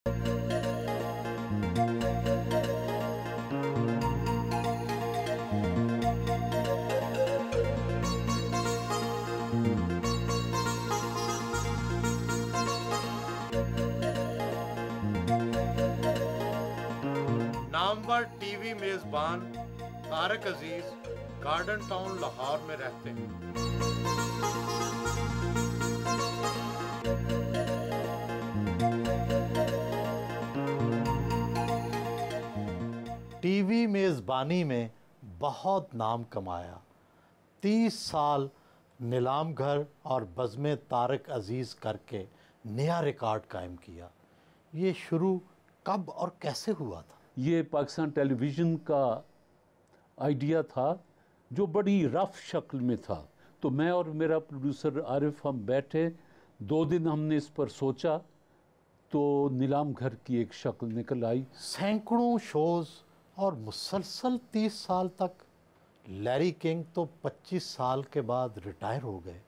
Namvar TV मेजबान तारक अजीज garden town Lahore में रहते हैं। टीवी मेजबानी में बहुत नाम कमाया। 30 साल नीलाम घर और बज़्म तारक अजीज करके नया रिकॉर्ड कायम किया। ये शुरू कब और कैसे हुआ था? ये पाकिस्तान टेलीविज़न का आइडिया था जो बड़ी रफ़ शक्ल में था। तो मैं और मेरा प्रोड्यूसर आरिफ हम बैठे, 2 दिन हमने इस पर सोचा, तो नीलाम घर की एक शक्ल निकल आई। सैकड़ों शोज़ और मुसलसल 30 साल तक। लैरी किंग तो 25 साल के बाद रिटायर हो गए।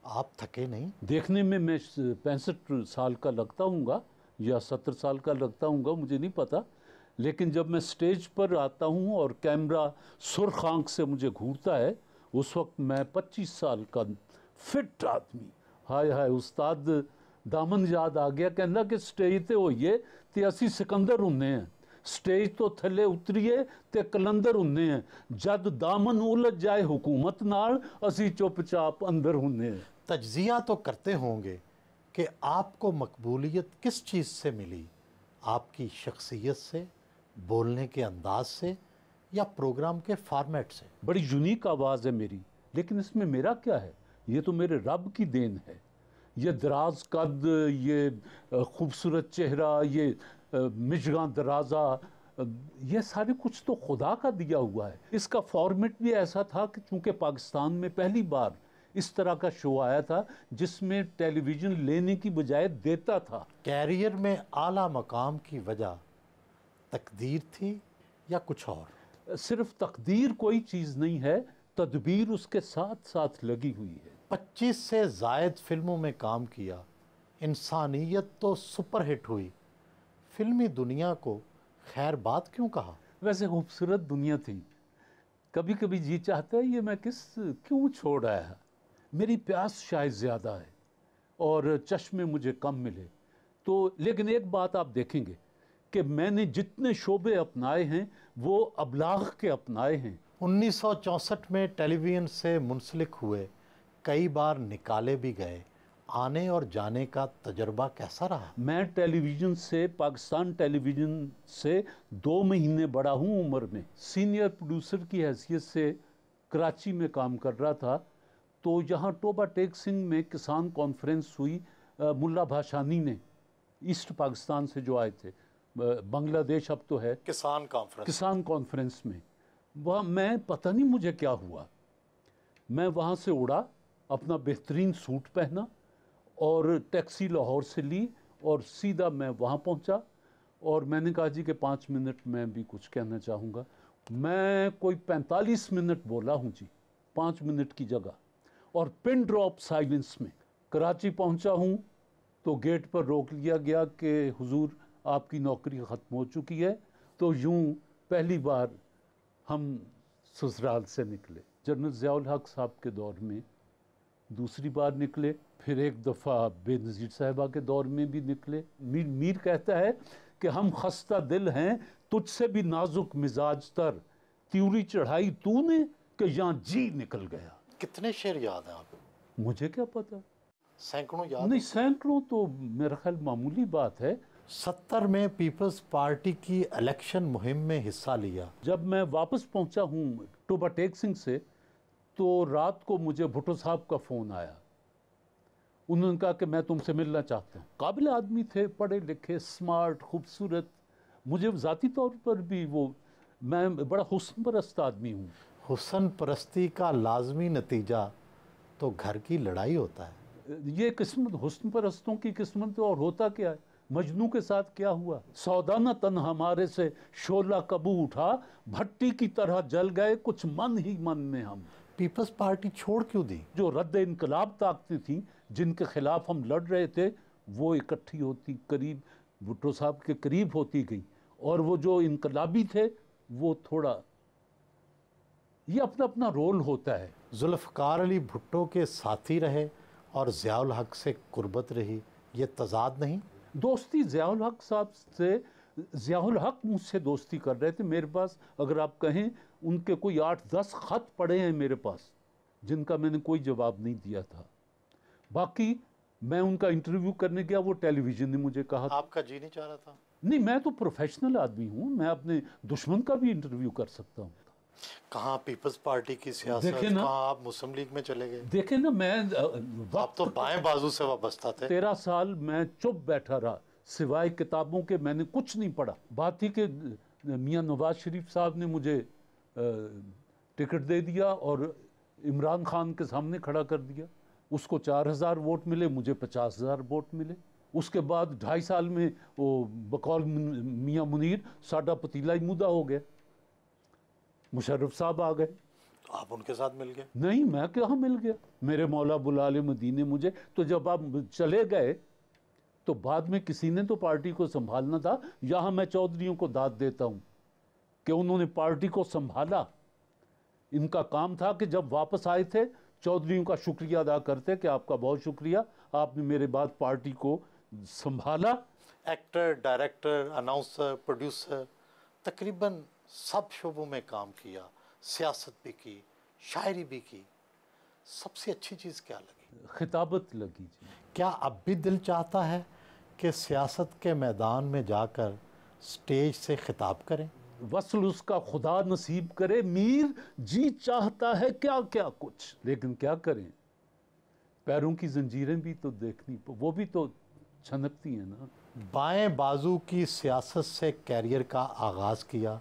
आप थके नहीं? देखने में मैं 65 साल का लगता हूँगा या 70 साल का लगता हूँगा, मुझे नहीं पता। लेकिन जब मैं स्टेज पर आता हूँ और कैमरा सुर्ख आंख से मुझे घूरता है, उस वक्त मैं 25 साल का फिट आदमी। हाय हाय, उस्ताद दामन याद आ गया, कहना कि स्टेज ते होइए ते असी सिकंदर हुन्ने हैं, स्टेज तो थले उतरीए ते कलंदर हुन्ने हैं, जद दामन उलझ जाए हुकूमत नाल असी चुपचाप अंदर हुन्ने हैं। तज्जिया तो करते होंगे कि आपको मकबूलियत किस चीज़ से मिली? आपकी शख्सियत से, बोलने के अंदाज से, या प्रोग्राम के फॉर्मेट से? बड़ी यूनिक आवाज़ है मेरी, लेकिन इसमें मेरा क्या है? ये तो मेरे रब की देन है। ये दराज कद, ये खूबसूरत चेहरा, ये मिजगां दराजा, ये सारे कुछ तो खुदा का दिया हुआ है। इसका फॉर्मेट भी ऐसा था कि चूँकि पाकिस्तान में पहली बार इस तरह का शो आया था जिसमें टेलीविज़न लेने की बजाय देता था। कैरियर में आला मकाम की वजह तकदीर थी या कुछ और? सिर्फ तकदीर कोई चीज़ नहीं है, तदबीर उसके साथ साथ लगी हुई है। 25 से ज़ायद फिल्मों में काम किया। इंसानियत तो सुपरहिट हुई। फिल्मी दुनिया को खैर बात क्यों कहा? वैसे खूबसूरत दुनिया थी। कभी कभी जी चाहता है ये मैं क्यों छोड़ आया। मेरी प्यास शायद ज़्यादा है और चश्मे मुझे कम मिले। तो लेकिन एक बात आप देखेंगे कि मैंने जितने शोबे अपनाए हैं वो अबलाग के अपनाए हैं। 1964 में टेलीविज़न से मुंसलिक हुए, कई बार निकाले भी गए। आने और जाने का तजर्बा कैसा रहा? मैं टेलीविज़न से, पाकिस्तान टेलीविज़न से 2 महीने बड़ा हूँ उम्र में। सीनियर प्रोड्यूसर की हैसियत से कराची में काम कर रहा था। तो यहाँ टोबा टेक सिंह में किसान कॉन्फ्रेंस हुई। मुल्ला भाषानी ने ईस्ट पाकिस्तान से जो आए थे, बांग्लादेश अब तो है, किसान कॉन्फ्रेंस में वहाँ मैं, पता नहीं मुझे क्या हुआ, मैं वहाँ से उड़ा, अपना बेहतरीन सूट पहना और टैक्सी लाहौर से ली और सीधा मैं वहाँ पहुँचा। और मैंने कहा जी कि 5 मिनट मैं भी कुछ कहना चाहूँगा। मैं कोई 45 मिनट बोला हूँ जी, 5 मिनट की जगह, और पिन ड्रॉप साइलेंस में। कराची पहुँचा हूँ तो गेट पर रोक लिया गया कि हुजूर आपकी नौकरी ख़त्म हो चुकी है। तो यूँ पहली बार हम ससुराल से निकले। जनरल ज़ियाउल हक साहब के दौर में दूसरी बार निकले, फिर एक दफ़ा बेनज़ीर साहिबा के दौर में भी निकले। मीर कहता है कि हम खस्ता दिल हैं, तुझसे भी नाजुक मिजाज तर, त्यूरी चढ़ाई तूने कि यहाँ जी निकल गया। कितने शेर याद हैं आपको? मुझे क्या पता, सैकड़ों याद? नहीं, सैकड़ों तो मेरा ख्याल मामूली बात है। 70 में पीपल्स पार्टी की इलेक्शन मुहिम में हिस्सा लिया। जब मैं वापस पहुंचा हूं टोबा टेक सिंह से, तो रात को मुझे भुट्टो साहब का फ़ोन आया। उन्होंने कहा कि मैं तुमसे मिलना चाहता हूँ। काबिल आदमी थे, पढ़े लिखे, स्मार्ट, खूबसूरत। मुझे ज़ाती तौर पर भी मैं बड़ा हुस्न परस्त आदमी हूँ। हुस्न परस्ती का लाजमी नतीजा तो घर की लड़ाई होता है। ये किस्मत, हुस्न परस्तों की किस्मत तो, और होता क्या है? मजनू के साथ क्या हुआ? सौदाना तन हमारे से शोला कबू उठा, भट्टी की तरह जल गए कुछ मन ही मन में हम। पीपल्स पार्टी छोड़ क्यों दी? जो रद्द इनकलाब ताकतें थीं जिनके खिलाफ हम लड़ रहे थे, वो इकट्ठी होती, करीब भुट्टो साहब के करीब होती गई, और वो जो इनकलाबी थे वो थोड़ा, ये अपना अपना रोल होता है। जुल्फ़कार अली भुट्टो के साथी रहे और ज़ियाउल हक से कुर्बत रही, ये तज़ाद नहीं? दोस्ती ज़ियाउल हक साहब से, ज़ियाउल हक मुझसे दोस्ती कर रहे थे। मेरे पास अगर आप कहें उनके कोई 8-10 ख़त पड़े हैं मेरे पास, जिनका मैंने कोई जवाब नहीं दिया था। बाकी मैं उनका इंटरव्यू करने गया, वो टेलीविज़न ने मुझे कहा। आपका जी नहीं चाह रहा था? नहीं, मैं तो प्रोफेशनल आदमी हूँ, मैं अपने दुश्मन का भी इंटरव्यू कर सकता हूँ। कहाँ पीपल्स पार्टी की सियासत, देखे ना, कहाँ आप मुस्लिम लीग में चले गए? देखे ना, मैं आप तो बाएं बाजू से वाबस्ता थे। 13 साल मैं चुप बैठा रहा, सिवाय किताबों के मैंने कुछ नहीं पढ़ा। बात ही कि मियाँ नवाज शरीफ साहब ने मुझे टिकट दे दिया और इमरान खान के सामने खड़ा कर दिया। उसको 4000 वोट मिले, मुझे 50,000 वोट मिले। उसके बाद 2.5 साल में वो बकौल मियाँ मुनीर साडा पतीला ही मुद्दा हो गया। मुशर्रफ साहब आ गए, तो आप उनके साथ मिल गए? नहीं, मैं कहाँ मिल गया, मेरे मौला बुलाले मदीने मुझे। तो जब आप चले गए तो बाद में किसी ने तो पार्टी को संभालना था। यहाँ मैं चौधरियों को दाद देता हूँ कि उन्होंने पार्टी को संभाला। इनका काम था कि जब वापस आए थे चौधरियों का शुक्रिया अदा करते कि आपका बहुत शुक्रिया, आपने मेरे बाद पार्टी को संभाला। एक्टर, डायरेक्टर, अनाउंसर, प्रोड्यूसर, तकरीबन सब शोबों में काम किया, सियासत भी की, शायरी भी की। सबसे अच्छी चीज़ क्या लगी? खिताबत लगी जी। क्या अब भी दिल चाहता है कि सियासत के मैदान में जाकर स्टेज से खिताब करें? वसल उसका खुदा नसीब करे, मीर जी चाहता है क्या क्या कुछ, लेकिन क्या करें, पैरों की जंजीरें भी तो देखनी, वो भी तो छनकती हैं ना। बाएं बाजू की सियासत से कैरियर का आगाज़ किया,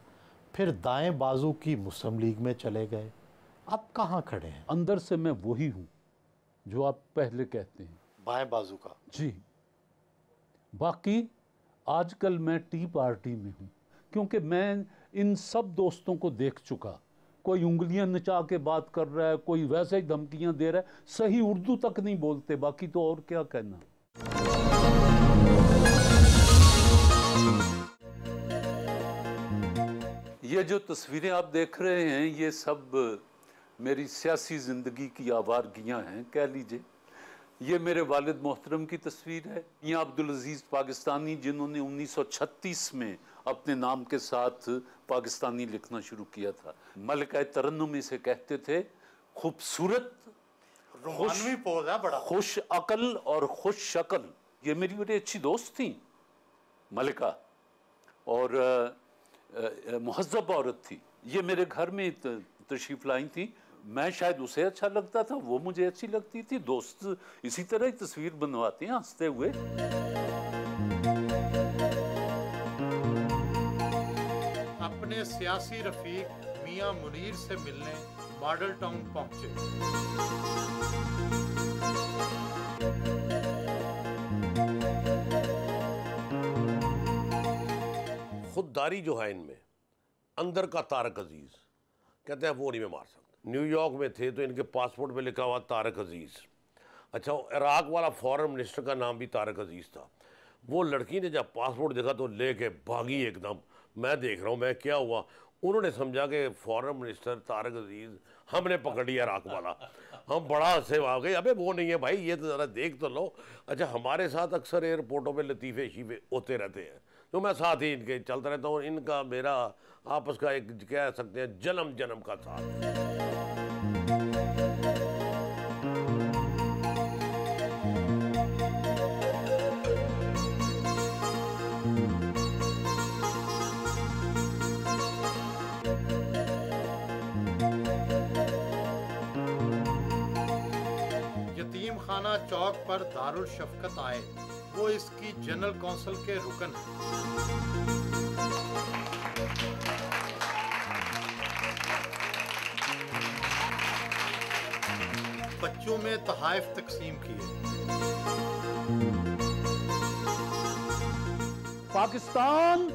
फिर दाएं बाजू की मुस्लिम लीग में चले गए, अब कहाँ खड़े हैं? अंदर से मैं वही हूँ जो आप पहले कहते हैं, बाएं बाजू का जी। बाकी आजकल मैं टी पार्टी में हूँ, क्योंकि मैं इन सब दोस्तों को देख चुका। कोई उंगलियां नचा के बात कर रहा है, कोई वैसे ही धमकियां दे रहा है, सही उर्दू तक नहीं बोलते, बाकी तो और क्या कहना। ये जो तस्वीरें आप देख रहे हैं, ये सब मेरी सियासी ज़िंदगी की आवारगियां हैं, कह लीजिए। ये मेरे वालिद मोहतरम की तस्वीर है। मियाँ अब्दुल अजीज़ पाकिस्तानी, जिन्होंने 1936 में अपने नाम के साथ पाकिस्तानी लिखना शुरू किया था। मलिका तरन्नुम इसे कहते थे। खूबसूरत, रोमानवी पोज है बड़ा। खुश अकल और खुश शक्ल। ये मेरी बड़ी अच्छी दोस्त थी मलिका, और मुहज़्ज़ब औरत थी। ये मेरे घर में तशरीफ़ लाई थी। मैं शायद उसे अच्छा लगता था, वो मुझे अच्छी लगती थी। दोस्त इसी तरह ही तस्वीर बनवाते हैं हंसते हुए। अपने सियासी रफीक मियां मुनीर से मिलने मॉडल टाउन पहुंचे। खुददारी जो है इनमें, अंदर का तारक अजीज, कहते हैं वो नहीं मैं मार सकता। न्यूयॉर्क में थे तो इनके पासपोर्ट पे लिखा हुआ तारक अजीज। अच्छा, इराक वाला फॉरेन मिनिस्टर का नाम भी तारक अजीज था। वो लड़की ने जब पासपोर्ट देखा तो लेके भागी एकदम। मैं देख रहा हूँ, मैं क्या हुआ, उन्होंने समझा कि फॉरेन मिनिस्टर तारक अजीज, हमने पकड़ लिया इराक वाला। हम बड़ा हंसे आ गए, अबे वो नहीं है भाई, ये तो ज़रा देख तो लो। अच्छा, हमारे साथ अक्सर एयरपोर्टों पे लतीफ़े शीफे होते रहते हैं, तो मैं साथ ही इनके चलता रहता हूँ। इनका मेरा आपस का एक कह सकते हैं जन्म जन्म का साथ। यतीम खाना चौक पर दारुल शफकत आए, वो इसकी जनरल कौंसिल के रुकन हैं। बच्चों में तहाइफ तकसीम किए। पाकिस्तान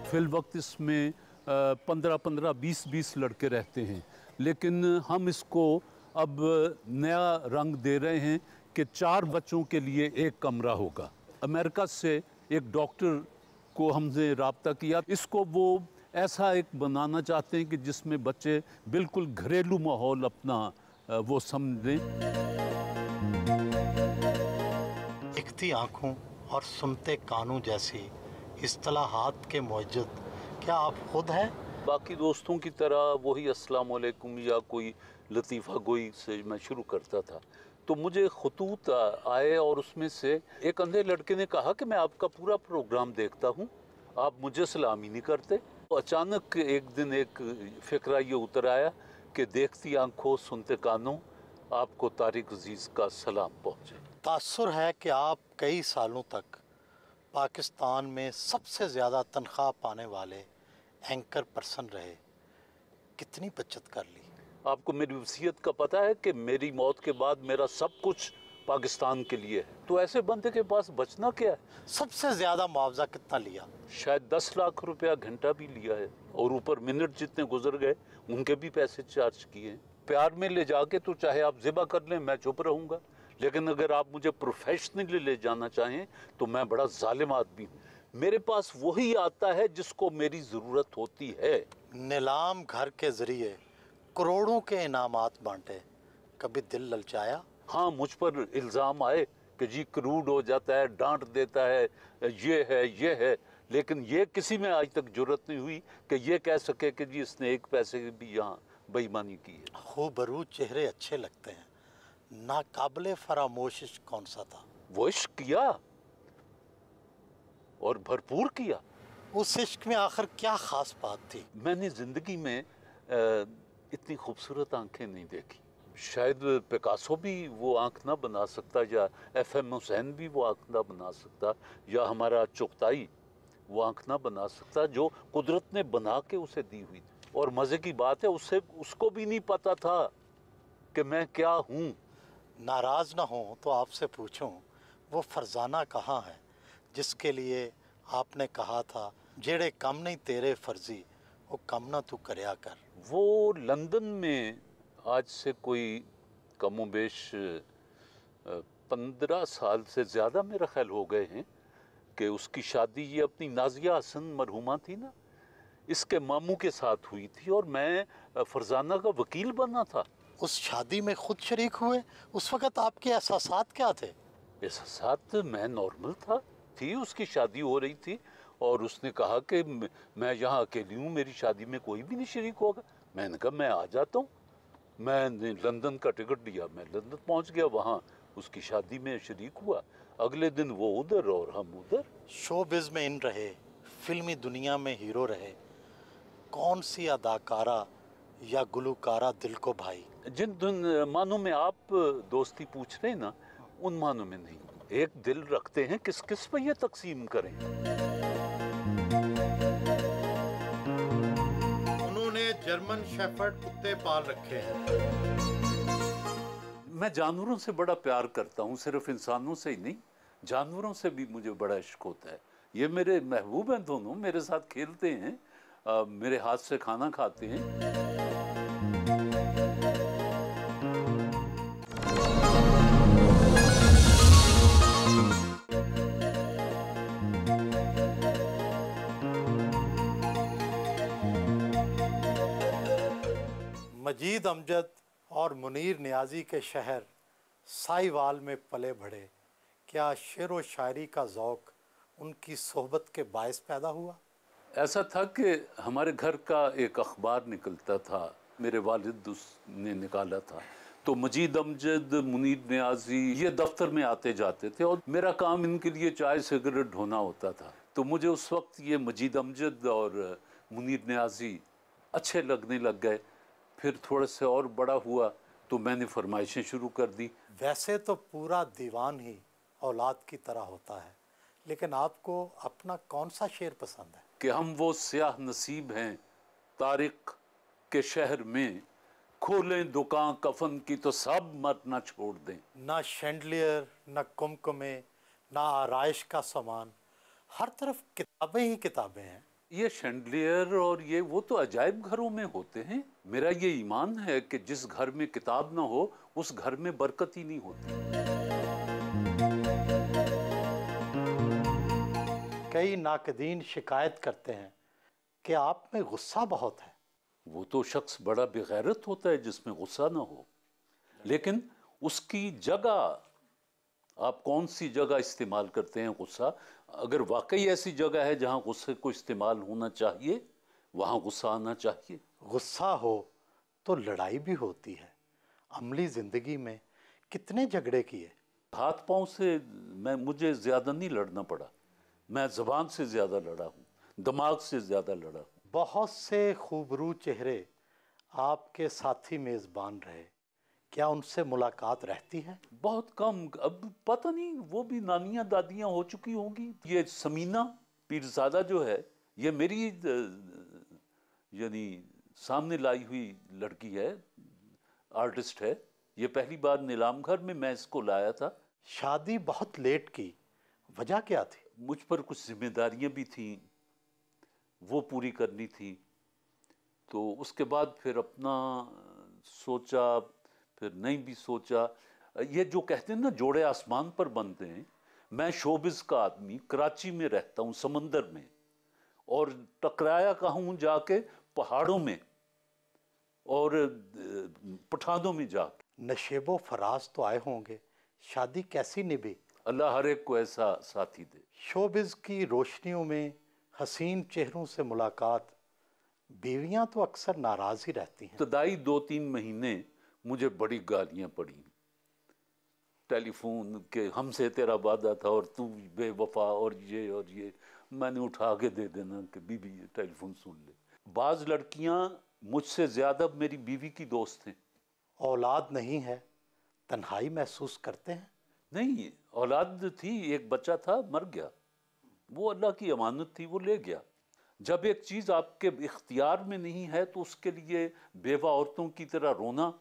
फिल वक्त इसमें 15-15, 20-20 लड़के रहते हैं, लेकिन हम इसको अब नया रंग दे रहे हैं कि 4 बच्चों के लिए एक कमरा होगा। अमेरिका से एक डॉक्टर को हमने रब्ता किया, इसको वो ऐसा एक बनाना चाहते हैं कि जिसमें बच्चे बिल्कुल घरेलू माहौल अपना वो समझें। दिखती आँखों और सुनते कानों जैसी इस्तिलाहात के मौजूद क्या आप खुद हैं? बाकी दोस्तों की तरह वही अस्सलाम वालेकुम या कोई लतीफ़ा गोई से मैं शुरू करता था। तो मुझे खतूत आए और उसमें से एक अंधे लड़के ने कहा कि मैं आपका पूरा प्रोग्राम देखता हूँ, आप मुझे सलाम ही नहीं करते। तो अचानक एक दिन एक फ़िक्रा ये उतर आया कि देखती आंखों सुनते कानों, आपको तारिक अजीज़ का सलाम पहुँचे। तासुर है कि आप कई सालों तक पाकिस्तान में सबसे ज़्यादा तनख्वाह पाने वाले एंकर पर्सन रहे। कितनी बचत कर ली? आपको मेरी वसीयत का पता है कि मेरी मौत के बाद मेरा सब कुछ पाकिस्तान के लिए है, तो ऐसे बंदे के पास बचना क्या है? सबसे ज़्यादा मुआवजा कितना लिया? शायद 10 लाख रुपया घंटा भी लिया है, और ऊपर मिनट जितने गुजर गए उनके भी पैसे चार्ज किए हैं। प्यार में ले जाके तो चाहे आप ज़िबा कर लें, मैं चुप रहूँगा, लेकिन अगर आप मुझे प्रोफेशनली ले जाना चाहें तो मैं बड़ा जालिम आदमी हूँ। मेरे पास वही आता है जिसको मेरी ज़रूरत होती है। नीलाम घर के ज़रिए करोड़ों के इनामात बांटे, कभी दिल ललचाया? हाँ, मुझ पर इल्ज़ाम आए कि जी क्रूड हो जाता है, डांट देता है, ये है, लेकिन ये किसी में आज तक जुर्रत नहीं हुई कि ये कह सके कि जी इसने एक पैसे की भी यहाँ बेईमानी की है। खूबरू चेहरे अच्छे लगते हैं, नाकाबिले फरामोश इश्क कौन सा था? वो इश्क किया और भरपूर किया। उस इश्क में आखिर क्या खास बात थी? मैंने ज़िंदगी में इतनी खूबसूरत आंखें नहीं देखी। शायद पिकासो भी वो आंख ना बना सकता, या FM हुसैन भी वो आंख ना बना सकता, या हमारा चुगताई वो आंख ना बना सकता जो कुदरत ने बना के उसे दी हुई थी। और मज़े की बात है, उसको भी नहीं पता था कि मैं क्या हूँ। नाराज़ ना हो तो आपसे पूछूं, वो फरजाना कहाँ है जिसके लिए आपने कहा था जेड़े कम नहीं तेरे फर्जी वो कम ना तू करया कर? वो लंदन में आज से कोई कमो बेश 15 साल से ज़्यादा मेरा ख्याल हो गए हैं कि उसकी शादी ये अपनी नाजिया हसन मरहुमा थी ना, इसके मामू के साथ हुई थी, और मैं फरजाना का वकील बना था। उस शादी में खुद शरीक हुए? उस वक़्त आपके एहसासात क्या थे? एहसासात मैं नॉर्मल था, थी उसकी शादी हो रही थी और उसने कहा कि मैं यहाँ अकेली हूँ, मेरी शादी में कोई भी नहीं शरीक होगा। मैंने कहा मैं आ जाता हूँ। मैंने लंदन का टिकट लिया, मैं लंदन पहुँच गया, वहाँ उसकी शादी में शरीक हुआ। अगले दिन वो उधर और हम उधर। शोबिज़ में इन रहे, फिल्मी दुनिया में हीरो रहे, कौन सी अदाकारा या गुलकारा दिल को भाई? जिन मानों में आप दोस्ती पूछ रहे हैं ना, उन मानों में नहीं। एक दिल रखते हैं, किस किस पे ये तकसीम करें। उन्होंने जर्मन शेफर्ड कुत्ते पाल रखे हैं। मैं जानवरों से बड़ा प्यार करता हूँ, सिर्फ इंसानों से ही नहीं, जानवरों से भी मुझे बड़ा इश्क होता है। ये मेरे महबूब हैं, दोनों मेरे साथ खेलते हैं, मेरे हाथ से खाना खाते हैं। मजीद अमजद और मुनीर नियाज़ी के शहर साहिवाल में पले बढ़े, क्या शेर व शायरी का ज़ौक़ उनकी सोहबत के बायस पैदा हुआ? ऐसा था कि हमारे घर का एक अखबार निकलता था, मेरे वालिद उसने निकाला था, तो मजीद अमजद, मुनीर नियाज़ी ये दफ्तर में आते जाते थे और मेरा काम इनके लिए चाय सिगरेट ढोना होता था। तो मुझे उस वक्त ये मजीद अमजद और मुनीर नियाज़ी अच्छे लगने लग गए। फिर थोड़ा से और बड़ा हुआ तो मैंने फरमाइशें शुरू कर दी। वैसे तो पूरा दीवान ही औलाद की तरह होता है, लेकिन आपको अपना कौन सा शेर पसंद है? कि हम वो स्याह नसीब हैं तारिक के शहर में, खोलें दुकान कफन की तो सब मरना छोड़ दें। ना शैंडलियर, ना कुमकुमे, ना आराइश का सामान, हर तरफ किताबें ही किताबें हैं। ये शैंडलियर और ये वो तो अजायब घरों में होते हैं। मेरा ये ईमान है कि जिस घर में किताब ना हो उस घर में बरकत ही नहीं होती। कई नाकदीन शिकायत करते हैं कि आप में गुस्सा बहुत है। वो तो शख्स बड़ा बेगैरत होता है जिसमें गुस्सा ना हो, लेकिन उसकी जगह आप कौन सी जगह इस्तेमाल करते हैं गुस्सा। अगर वाकई ऐसी जगह है जहां गुस्से को इस्तेमाल होना चाहिए वहां गुस्सा आना चाहिए। गुस्सा हो तो लड़ाई भी होती है। अमली ज़िंदगी में कितने झगड़े किए। हाथ पांव से मुझे ज़्यादा नहीं लड़ना पड़ा, मैं ज़बान से ज़्यादा लड़ा हूँ, दिमाग से ज़्यादा लड़ा हूँ। बहुत से खूबरू चेहरे आपके साथी मेज़बान रहे, क्या उनसे मुलाकात रहती है? बहुत कम, अब पता नहीं, वो भी नानियाँ दादियाँ हो चुकी होंगी। ये समीना पीरज़ादा जो है ये मेरी यानी सामने लाई हुई लड़की है, आर्टिस्ट है। ये पहली बार नीलाम घर में मैं इसको लाया था। शादी बहुत लेट की, वजह क्या थी? मुझ पर कुछ जिम्मेदारियां भी थीं, वो पूरी करनी थी। तो उसके बाद फिर अपना सोचा, फिर नहीं भी सोचा। ये जो कहते हैं ना जोड़े आसमान पर बनते हैं, मैं शोबिस का आदमी कराची में रहता हूँ समंदर में, और टकराया कहाँ हूँ जाके पहाड़ों में और पठानों में जाके। नशेबो फराज तो आए होंगे, शादी कैसी निभी? अल्लाह हर एक को ऐसा साथी दे। शोबिज़ की रोशनियों में हसीन चेहरों से मुलाकात, बीवियां तो अक्सर नाराज़ ही रहती हैं। इब्तदाई 2-3 महीने मुझे बड़ी गालियां पड़ी, टेलीफोन के हमसे तेरा वादा था और तू बेवफा और ये मैंने उठा के दे देना कि बीबी ये टेलीफोन सुन ले। बाज़ लड़कियां मुझसे ज़्यादा मेरी बीवी की दोस्त हैं। औलाद नहीं है, तन्हाई महसूस करते हैं? नहीं, औलाद थी, एक बच्चा था, मर गया। वो अल्लाह की अमानत थी, वो ले गया। जब एक चीज़ आपके इख्तियार में नहीं है तो उसके लिए बेवा औरतों की तरह रोना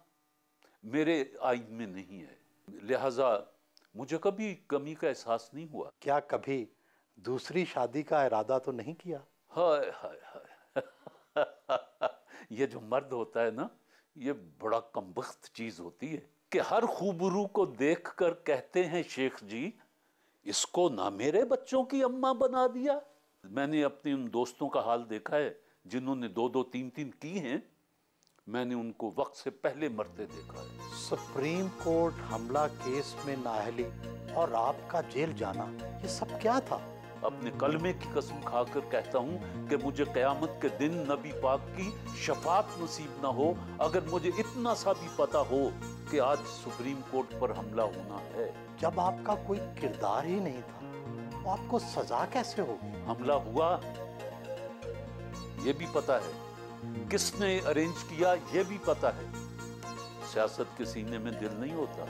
मेरे आइन में नहीं है। लिहाजा मुझे कभी कमी का एहसास नहीं हुआ। क्या कभी दूसरी शादी का इरादा तो नहीं किया? हाय हाय हाय ये जो मर्द होता है ना, ये बड़ा कमबख्त चीज़ होती है कि हर खूबरू को देखकर कहते हैं शेख जी इसको ना मेरे बच्चों की अम्मा बना दिया। मैंने अपने उन दोस्तों का हाल देखा है जिन्होंने 2-2, 3-3 की हैं, मैंने उनको वक्त से पहले मरते देखा है। सुप्रीम कोर्ट हमला केस में नाअहली और आपका जेल जाना, ये सब क्या था? अपने कलमे की कसम खाकर कहता हूँ कि मुझे क़यामत के दिन नबी पाक की शफात नसीब ना हो अगर मुझे इतना सा भी पता हो कि आज सुप्रीम कोर्ट पर हमला होना है। जब आपका कोई किरदार ही नहीं था तो आपको सजा कैसे होगी? हमला हुआ ये भी पता है, किसने अरेंज किया ये भी पता है। सियासत के सीने में दिल नहीं होता।